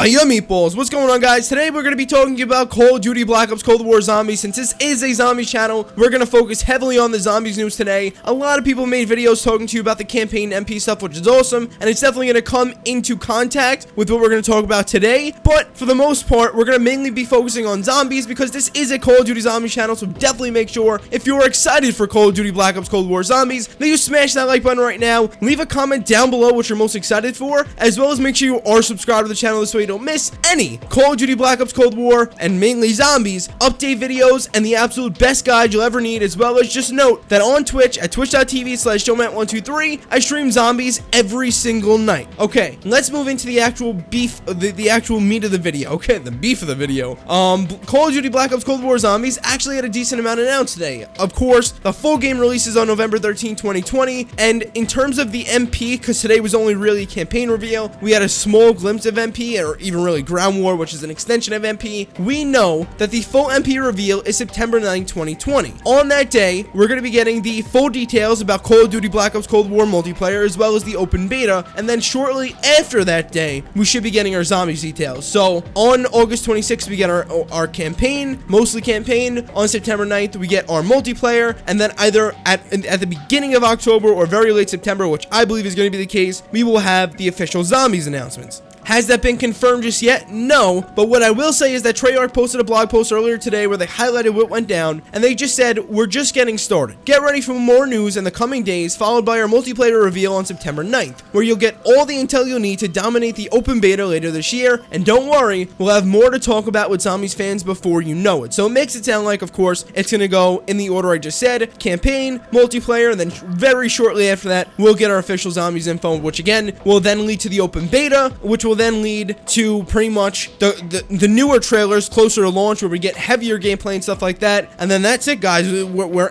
Hiya meatballs, what's going on guys? Today we're going to be talking about Call of Duty Black Ops Cold War Zombies. Since this is a zombie channel, we're going to focus heavily on the zombies news today. A lot of people made videos talking to you about the campaign MP stuff, which is awesome, and it's definitely going to come into contact with what we're going to talk about today. But for the most part, we're going to mainly be focusing on zombies because this is a Call of Duty Zombie channel, so definitely make sure if you're excited for Call of Duty Black Ops Cold War Zombies, that you smash that like button right now. Leave a comment down below what you're most excited for, as well as make sure you are subscribed to the channel this way you don't miss any Call of Duty Black Ops Cold War and mainly zombies update videos and the absolute best guide you'll ever need. As well as just note that on Twitch at twitch.tv/joemat123 I stream zombies every single night. Okay, let's move into the actual beef, the actual meat of the video. Okay, the beef of the video. Call of Duty Black Ops Cold War Zombies actually had a decent amount announced today. Of course, the full game releases on November 13, 2020, and in terms of the MP, because today was only really a campaign reveal, we had a small glimpse of MP, or even really Ground War, which is an extension of MP. We know that the full MP reveal is September 9, 2020. On that day, we're going to be getting the full details about Call of Duty Black Ops Cold War multiplayer, as well as the open beta, and then shortly after that day, we should be getting our zombies details. So, on August 26th, we get our campaign, mostly campaign. On September 9th, we get our multiplayer, and then either at the beginning of October or very late September, which I believe is going to be the case, we will have the official zombies announcements. Has that been confirmed just yet? No, but what I will say is that Treyarch posted a blog post earlier today where they highlighted what went down, and they just said, we're just getting started. Get ready for more news in the coming days, followed by our multiplayer reveal on September 9th, where you'll get all the intel you'll need to dominate the open beta later this year, and don't worry, we'll have more to talk about with Zombies fans before you know it. So it makes it sound like, of course, it's going to go in the order I just said, campaign, multiplayer, and then very shortly after that, we'll get our official Zombies info, which again, will then lead to the open beta, which will then lead to pretty much the newer trailers closer to launch, where we get heavier gameplay and stuff like that. And then that's it, guys. We're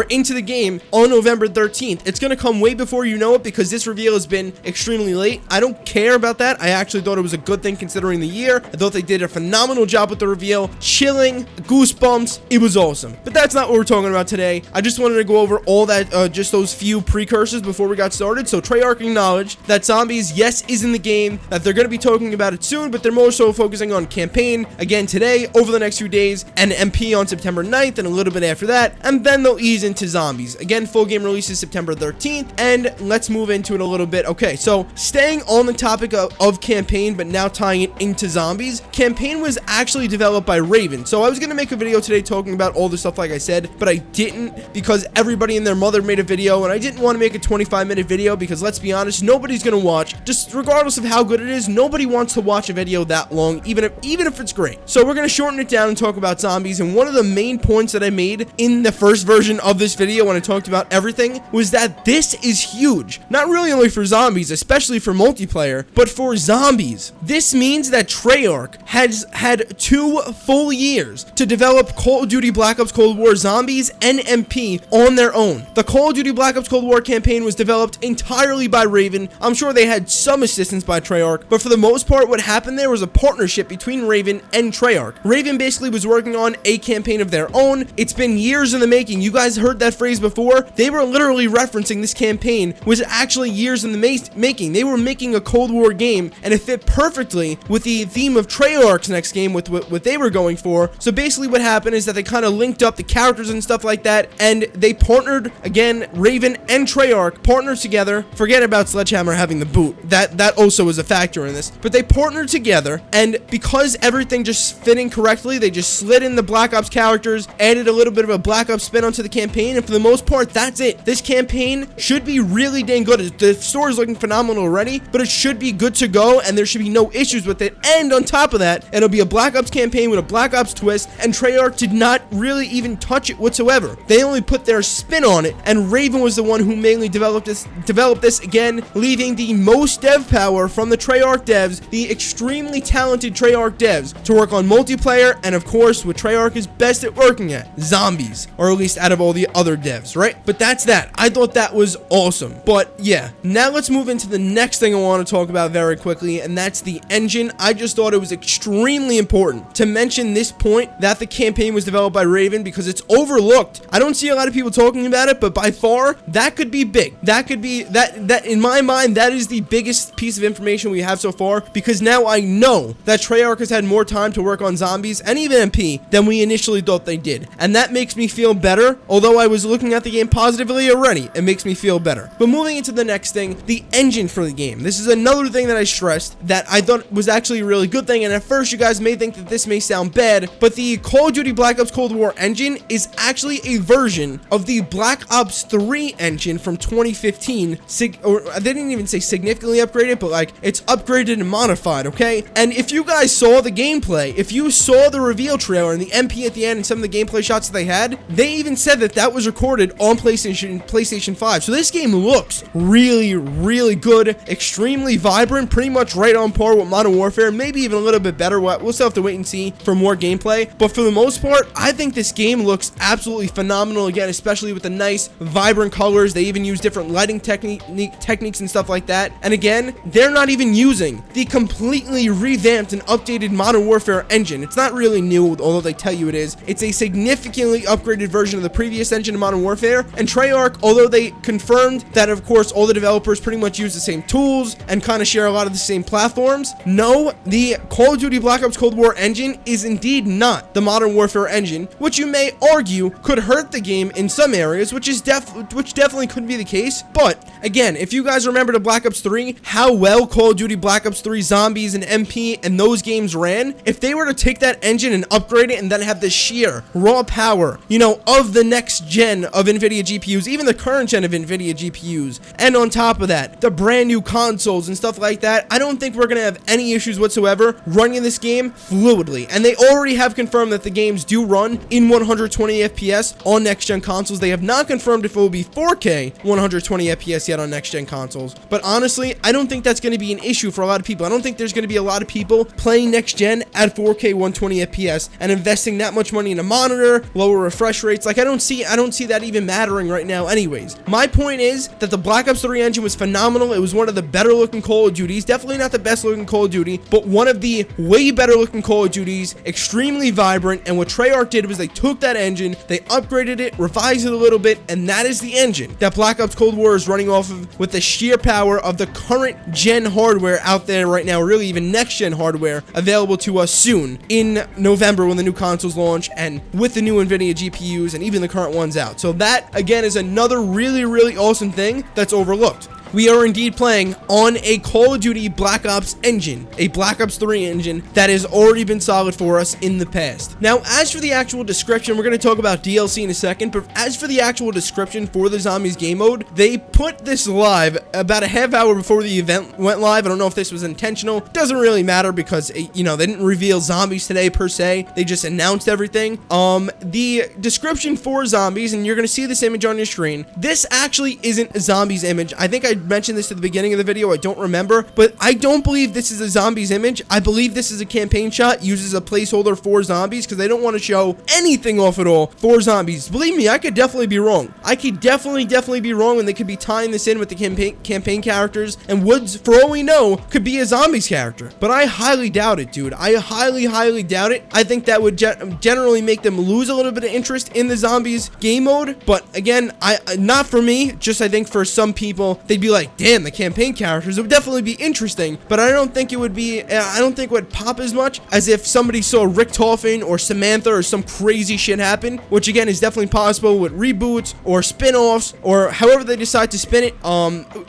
into the game on November 13th. It's gonna come way before you know it, because this reveal has been extremely late. I don't care about that. I actually thought it was a good thing considering the year. I thought they did a phenomenal job with the reveal. Chilling, goosebumps. It was awesome. But that's not what we're talking about today. I just wanted to go over all that, just those few precursors before we got started. So Treyarch acknowledged that zombies, yes, is in the game, that they're gonna be talking about it soon, but they're more so focusing on campaign again today, over the next few days, and MP on September 9th and a little bit after that, and then they'll ease into zombies. Again, full game releases September 13th, and let's move into it a little bit. Okay, so staying on the topic of campaign, but now tying it into zombies, campaign was actually developed by Raven. So I was going to make a video today talking about all the stuff like I said, but I didn't, because everybody and their mother made a video, and I didn't want to make a 25-minute video, because let's be honest, nobody's going to watch, just regardless of how good it is, nobody wants to watch a video that long, even if it's great. So we're going to shorten it down and talk about zombies. And one of the main points that I made in the first version of this video when I talked about everything was that this is huge. Not really only for zombies, especially for multiplayer, but for zombies. This means that Treyarch has had 2 full years to develop Call of Duty Black Ops Cold War Zombies and MP on their own. The Call of Duty Black Ops Cold War campaign was developed entirely by Raven. I'm sure they had some assistance by Treyarch, but for the most part, what happened there was a partnership between Raven and Treyarch. Raven basically was working on a campaign of their own. It's been years in the making. You guys heard that phrase before. They were literally referencing this campaign was actually years in the making. They were making a Cold War game, and it fit perfectly with the theme of Treyarch's next game, with what they were going for. So basically what happened is that they kind of linked up the characters and stuff like that, and they partnered, again, Raven and Treyarch partnered together. Forget about Sledgehammer having the boot. That also is a factor in this. But they partnered together, and because everything just fitting correctly, they just slid in the Black Ops characters, added a little bit of a Black Ops spin onto the campaign, and for the most part, that's it. This campaign should be really dang good. The story is looking phenomenal already, but it should be good to go, and there should be no issues with it. And on top of that, it'll be a Black Ops campaign with a Black Ops twist, and Treyarch did not really even touch it whatsoever. They only put their spin on it, and Raven was the one who mainly developed this again, leaving the most dev power from the Treyarch devs, the extremely talented Treyarch devs, to work on multiplayer, and of course what Treyarch is best at working at, zombies, or at least out of all the other devs, right? But that's that. I thought that was awesome. But yeah, now let's move into the next thing I want to talk about very quickly, and that's the engine. I just thought it was extremely important to mention this point, that the campaign was developed by Raven, because it's overlooked. I don't see a lot of people talking about it, but by far, that could be big. That could be, that in my mind, that is the biggest piece of information we have so so far, because now I know that Treyarch has had more time to work on zombies and even MP than we initially thought they did. And that makes me feel better. Although I was looking at the game positively already, it makes me feel better. But moving into the next thing, the engine for the game. This is another thing that I stressed that I thought was actually a really good thing. And at first you guys may think that this may sound bad, but the Call of Duty Black Ops Cold War engine is actually a version of the Black Ops 3 engine from 2015. Or they didn't even say significantly upgraded, but like it's upgraded and modified, okay? And if you guys saw the gameplay, if you saw the reveal trailer and the MP at the end and some of the gameplay shots that they had, they even said that that was recorded on PlayStation 5. So this game looks really, really good, extremely vibrant, pretty much right on par with Modern Warfare, maybe even a little bit better. We'll still have to wait and see for more gameplay. But for the most part, I think this game looks absolutely phenomenal again, especially with the nice, vibrant colors. They even use different lighting techniques and stuff like that. And again, they're not even using the completely revamped and updated Modern Warfare engine. It's not really new, although they tell you it is. It's a significantly upgraded version of the previous engine of Modern Warfare. And Treyarch, although they confirmed that, of course, all the developers pretty much use the same tools and kind of share a lot of the same platforms, no, the Call of Duty Black Ops Cold War engine is indeed not the Modern Warfare engine, which you may argue could hurt the game in some areas, which definitely could be the case. But again, if you guys remember the Black Ops 3, how well Call of Duty Black Ops 3 Zombies and MP and those games ran, if they were to take that engine and upgrade it and then have the sheer raw power, you know, of the next gen of NVIDIA GPUs, even the current gen of NVIDIA GPUs, and on top of that, the brand new consoles and stuff like that, I don't think we're going to have any issues whatsoever running this game fluidly. And they already have confirmed that the games do run in 120 FPS on next gen consoles. They have not confirmed if it will be 4K 120 FPS yet on next gen consoles. But honestly, I don't think that's going to be an issue for a lot of people. I don't think there's going to be a lot of people playing next gen at 4K 120 FPS and investing that much money in a monitor, lower refresh rates. Like I don't see that even mattering right now anyways. My point is that the Black Ops 3 engine was phenomenal. It was one of the better looking Call of Duties. Definitely not the best looking Call of Duty, but one of the way better looking Call of Duties. Extremely vibrant. And what Treyarch did was they took that engine, they upgraded it, revised it a little bit, and that is the engine that Black Ops Cold War is running off of with the sheer power of the current gen hardware out there right now, or really even next gen hardware available to us soon in November when the new consoles launch, and with the new NVIDIA GPUs and even the current ones out. So that again is another really, really awesome thing that's overlooked. We are indeed playing on a Call of Duty Black Ops engine, a Black Ops 3 engine that has already been solid for us in the past. Now, as for the actual description, we're going to talk about DLC in a second, but as for the actual description for the Zombies game mode, they put this live about a half hour before the event went live. I don't know if this was intentional. Doesn't really matter because, you know, they didn't reveal zombies today per se. They just announced everything. The description for zombies, and you're going to see this image on your screen. This actually isn't a zombies image. I think I mentioned this at the beginning of the video. I don't remember, but I don't believe this is a zombies image. I believe this is a campaign shot, uses a placeholder for zombies because they don't want to show anything off at all for zombies. Believe me, I could definitely be wrong. I could definitely be wrong, and they could be tying this in with the campaign characters, and Woods, for all we know, could be a zombies character. But I highly doubt it, dude. I highly doubt it. I think that would generally make them lose a little bit of interest in the zombies game mode. But again, not for me, just I think for some people, they'd be like, damn, the campaign characters, it would definitely be interesting, but I don't think it would be, I don't think it would pop as much as if somebody saw Rick Toffin or Samantha or some crazy shit happen, which again is definitely possible with reboots or spin-offs or however they decide to spin it.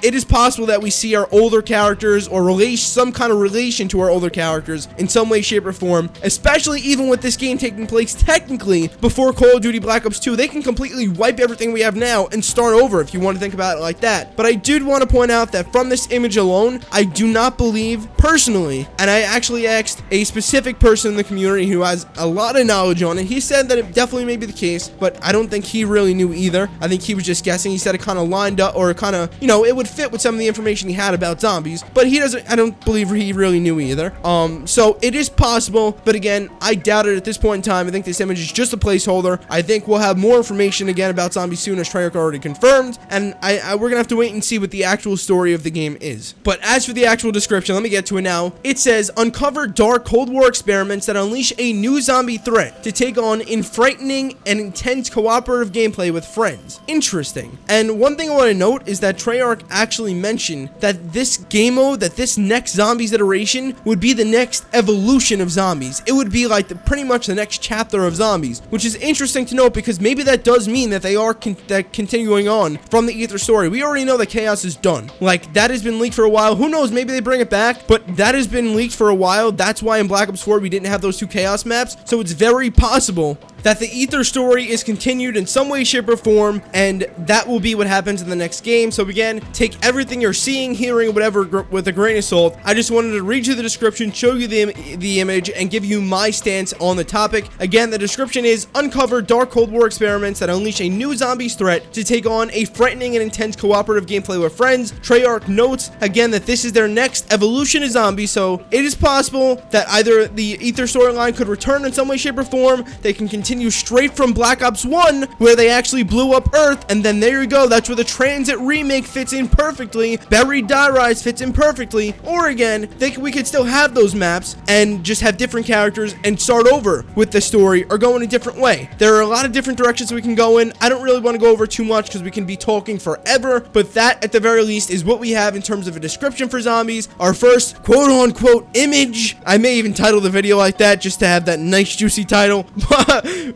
It is possible that we see our older characters or some kind of relation to our older characters in some way, shape, or form, especially even with this game taking place technically before Call of Duty Black Ops 2. They can completely wipe everything we have now and start over if you want to think about it like that. But I did want to point out that from this image alone, I do not believe personally, and I actually asked a specific person in the community who has a lot of knowledge on it. He said that it definitely may be the case, but I don't think he really knew either. I think he was just guessing. He said it kind of lined up, or kind of, you know, it would fit with some of the information he had about zombies, but I don't believe he really knew either. So it is possible, but again, I doubt it at this point in time. I think this image is just a placeholder. I think we'll have more information again about zombies soon, as Treyarch already confirmed, and we're gonna have to wait and see what the the actual story of the game is. But as for the actual description, let me get to it now. It says, uncover dark Cold War experiments that unleash a new zombie threat to take on in frightening and intense cooperative gameplay with friends. Interesting. And one thing I want to note is that Treyarch actually mentioned that this game mode, that this next zombies iteration would be the next evolution of zombies. It would be like pretty much the next chapter of zombies, which is interesting to note because maybe that does mean that they are continuing on from the Ether story. We already know that Chaos is done. Like, that has been leaked for a while. Who knows, maybe they bring it back, but that has been leaked for a while. That's why in Black Ops 4 we didn't have those 2 Chaos maps, so it's very possible that the Ether story is continued in some way, shape, or form, and that will be what happens in the next game. So again, take everything you're seeing, hearing, whatever with a grain of salt. I just wanted to read you the description, show you the image, and give you my stance on the topic. Again, the description is, uncover dark Cold War experiments that unleash a new zombies threat to take on a frightening and intense cooperative gameplay with friends. Treyarch notes, again, that this is their next evolution of zombies, so it is possible that either the Ether storyline could return in some way, shape, or form. They can continue straight from Black Ops 1, where they actually blew up Earth, and then there you go, that's where the Transit remake fits in perfectly, Buried Die Rise fits in perfectly, or again, we could still have those maps and just have different characters and start over with the story or go in a different way. There are a lot of different directions we can go in. I don't really want to go over too much because we can be talking forever, but that at the very least is what we have in terms of a description for zombies. Our first quote-unquote image. I may even title the video like that just to have that nice juicy title.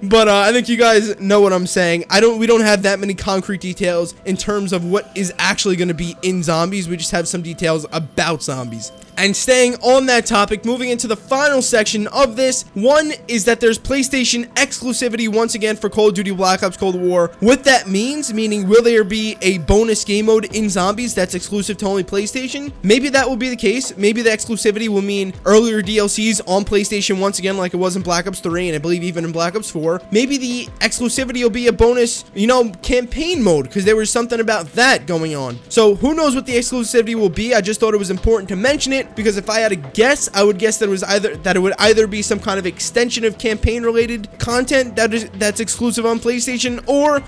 But I think you guys know what I'm saying. We don't have that many concrete details in terms of what is actually going to be in zombies. We just have some details about zombies. And staying on that topic, moving into the final section of this, one is that there's PlayStation exclusivity once again for Call of Duty Black Ops Cold War. What that means, meaning will there be a bonus game mode in zombies that's exclusive to only PlayStation? Maybe that will be the case. Maybe the exclusivity will mean earlier DLCs on PlayStation once again like it was in Black Ops 3 and I believe even in Black Ops 4. Maybe the exclusivity will be a bonus, campaign mode because there was something about that going on. So who knows what the exclusivity will be? I just thought it was important to mention it, because if I had to guess, I would guess that it would either be some kind of extension of campaign related content that's exclusive on PlayStation, or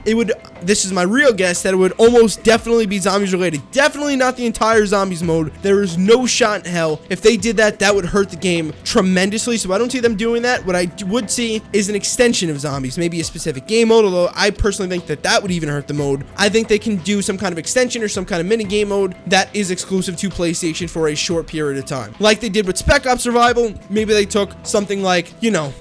this is my real guess, that it would almost definitely be zombies related. Definitely not the entire zombies mode. There is no shot in hell. If they did that, that would hurt the game tremendously, so I don't see them doing that. What I would see is an extension of zombies, maybe a specific game mode, although I personally think that would even hurt the mode. I think they can do some kind of extension or some kind of mini game mode that is exclusive to PlayStation for a short period of time, like they did with Spec Ops Survival. Maybe they took something like,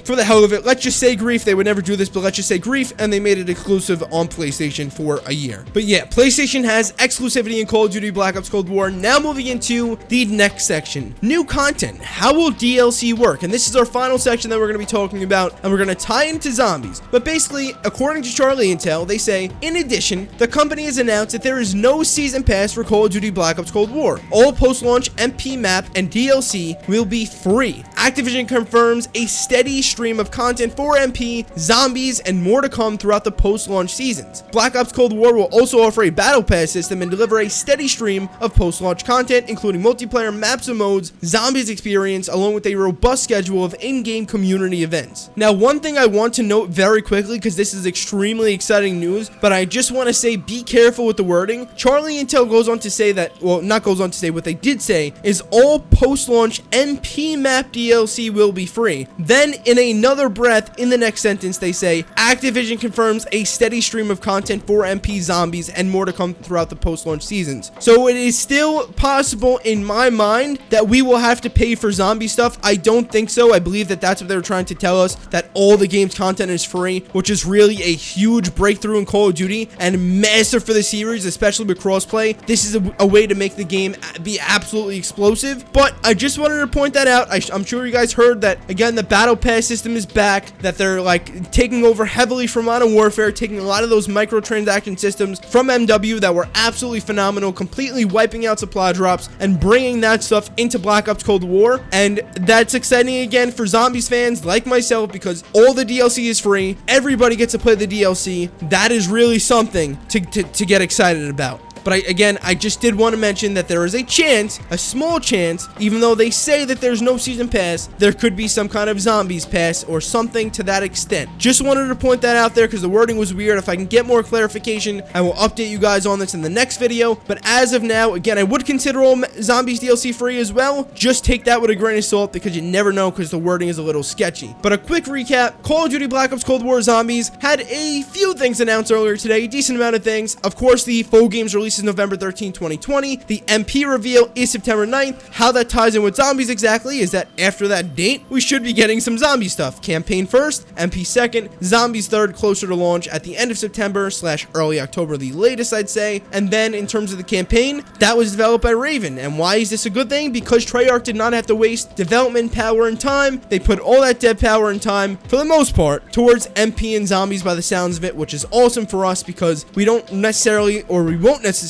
for the hell of it, let's just say Grief. They would never do this, but let's just say Grief, and they made it exclusive on PlayStation for a year. But yeah, PlayStation has exclusivity in Call of Duty Black Ops Cold War. Now moving into the next section, new content. How will DLC work? And this is our final section that we're going to be talking about, and we're going to tie into zombies. But basically, according to Charlie Intel, they say, in addition, the company has announced that there is no season pass for Call of Duty Black Ops Cold War. All post-launch MP map and DLC will be free. Activision confirms a steady stream of content for MP, zombies, and more to come throughout the post-launch seasons. Black Ops Cold War will also offer a battle pass system and deliver a steady stream of post-launch content, including multiplayer maps and modes, zombies experience, along with a robust schedule of in-game community events. Now, one thing I want to note very quickly, because this is extremely exciting news, but I just want to say be careful with the wording. Charlie Intel goes on to say that, well, not goes on to say, what they did say is all post-launch MP map DLC will be free. Then, in another breath, in the next sentence, they say, Activision confirms a steady stream of content for MP, zombies, and more to come throughout the post-launch seasons. So it is still possible, in my mind, that we will have to pay for zombie stuff. I don't think so. I believe that that's what they're trying to tell us, that all the game's content is free, which is really a huge breakthrough in Call of Duty, and massive for the series, especially with crossplay. This is a way to make the game be absolutely explosive. But I just wanted to point that out. I'm sure you guys heard that, again, the battle pass system is back, that they're like taking over heavily from Modern Warfare, taking a lot of those microtransaction systems from MW that were absolutely phenomenal, completely wiping out supply drops and bringing that stuff into Black Ops Cold War. And that's exciting again for zombies fans like myself, because all the DLC is free. Everybody gets to play the DLC. That is really something to get excited about. But again, I just did want to mention that there is a chance, a small chance, even though they say that there's no season pass, there could be some kind of zombies pass or something to that extent. Just wanted to point that out there because the wording was weird. If I can get more clarification, I will update you guys on this in the next video. But as of now, again, I would consider all zombies DLC free as well. Just take that with a grain of salt because you never know, because the wording is a little sketchy. But a quick recap, Call of Duty Black Ops Cold War Zombies had a few things announced earlier today, a decent amount of things. Of course, the full game's release is November 13, 2020. The MP reveal is September 9th. How that ties in with zombies exactly is that after that date, we should be getting some zombie stuff. Campaign first, MP second, zombies third, closer to launch at the end of September / early October, the latest I'd say. And then in terms of the campaign, that was developed by Raven. And why is this a good thing? Because Treyarch did not have to waste development power and time. They put all that dev power and time, for the most part, towards MP and zombies by the sounds of it, which is awesome for us because we don't necessarily, or we won't necessarily,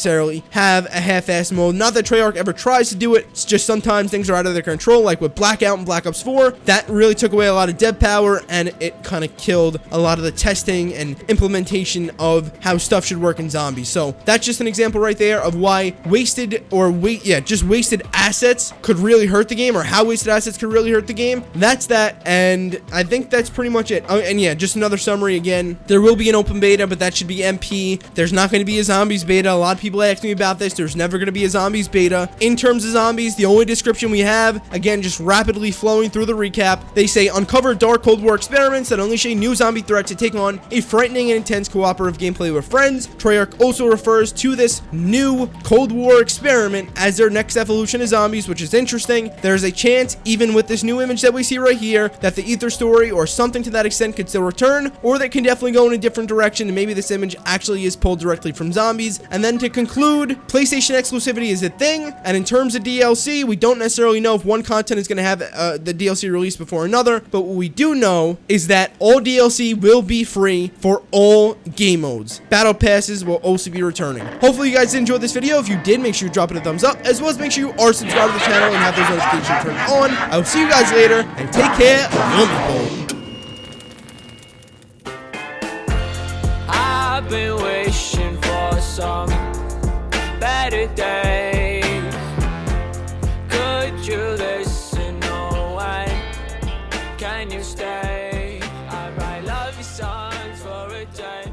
have a half-ass mode. Not that Treyarch ever tries to do it, it's just sometimes things are out of their control, like with Blackout and Black Ops 4. That really took away a lot of dev power, and it kind of killed a lot of the testing and implementation of how stuff should work in zombies. So that's just an example right there of why wasted assets could really hurt the game, or how wasted assets could really hurt the game. That's that, and I think that's pretty much it. Oh, and yeah, just another summary again. There will be an open beta, but that should be MP. There's not going to be a zombies beta. A lot of people ask me about this. There's never going to be a zombies beta. In terms of zombies, the only description we have, again, just rapidly flowing through the recap, they say uncover dark Cold War experiments that unleash a new zombie threat to take on a frightening and intense cooperative gameplay with friends. Treyarch also refers to this new Cold War experiment as their next evolution of zombies, which is interesting. There's a chance, even with this new image that we see right here, that the Ether story or something to that extent could still return, or that can definitely go in a different direction, and maybe this image actually is pulled directly from zombies. And then to conclude, PlayStation exclusivity is a thing, and in terms of DLC, we don't necessarily know if one content is going to have the DLC released before another, but what we do know is that all DLC will be free for all game modes. Battle passes will also be returning. Hopefully you guys enjoyed this video. If you did, make sure you drop it a thumbs up, as well as make sure you are subscribed to the channel and have those notifications turned on. I will see you guys later, and take care of your meatball. I've been wishing for some better days. Could you listen? No, why can you stay? I write love songs for a day.